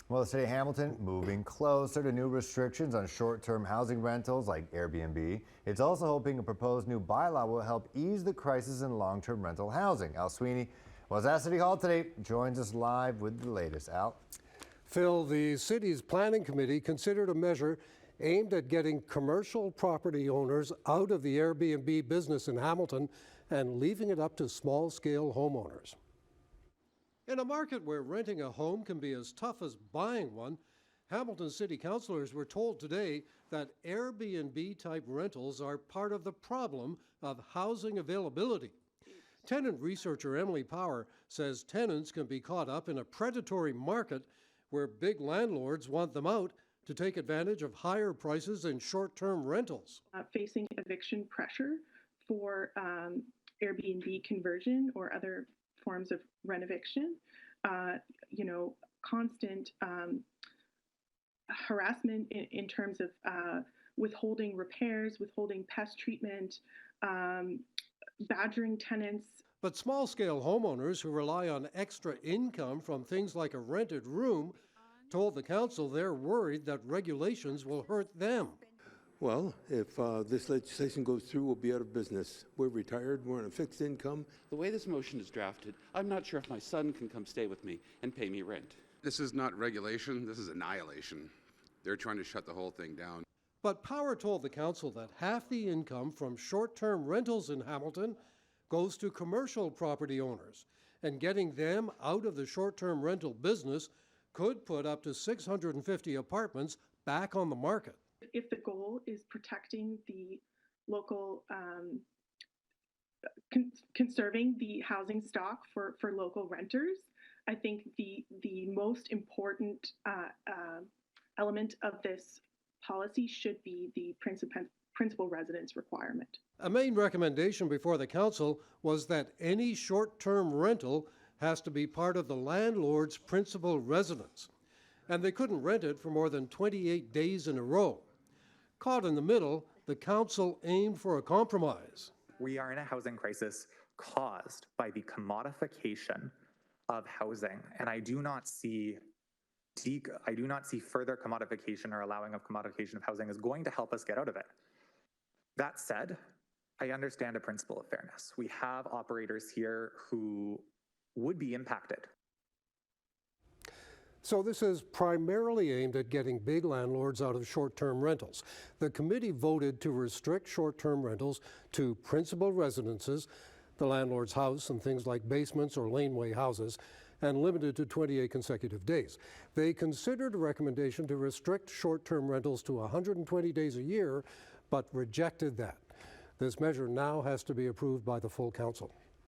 Well, the city of Hamilton moving closer to new restrictions on short-term housing rentals like Airbnb. It's also hoping a proposed new bylaw will help ease the crisis in long-term rental housing. Al Sweeney was at City Hall today, joins us live with the latest. Al? Phil, the city's planning committee considered a measure aimed at getting commercial property owners out of the Airbnb business in Hamilton and leaving it up to small-scale homeowners. In a market where renting a home can be as tough as buying one, Hamilton City Councillors were told today that Airbnb-type rentals are part of the problem of housing availability. Tenant researcher Emily Power says tenants can be caught up in a predatory market where big landlords want them out to take advantage of higher prices and short-term rentals. Facing eviction pressure for Airbnb conversion or other forms of rent eviction, constant harassment in terms of withholding repairs, withholding pest treatment, badgering tenants. But small-scale homeowners who rely on extra income from things like a rented room told the council they're worried that regulations will hurt them. Well, if this legislation goes through, we'll be out of business. We're retired, we're on a fixed income. The way this motion is drafted, I'm not sure if my son can come stay with me and pay me rent. This is not regulation, this is annihilation. They're trying to shut the whole thing down. But Power told the council that half the income from short-term rentals in Hamilton goes to commercial property owners, and getting them out of the short-term rental business could put up to 650 apartments back on the market. If the goal is protecting the local, conserving the housing stock for local renters, I think the most important element of this policy should be the principal residence requirement. A main recommendation before the council was that any short-term rental has to be part of the landlord's principal residence, and they couldn't rent it for more than 28 days in a row. Caught in the middle, the council aimed for a compromise. We are in a housing crisis caused by the commodification of housing, and I do not see further commodification or allowing of commodification of housing is going to help us get out of it. That said, I understand a principle of fairness. We have operators here who would be impacted. So this is primarily aimed at getting big landlords out of short-term rentals. The committee voted to restrict short-term rentals to principal residences, the landlord's house and things like basements or laneway houses, and limited to 28 consecutive days. They considered a recommendation to restrict short-term rentals to 120 days a year, but rejected that. This measure now has to be approved by the full council.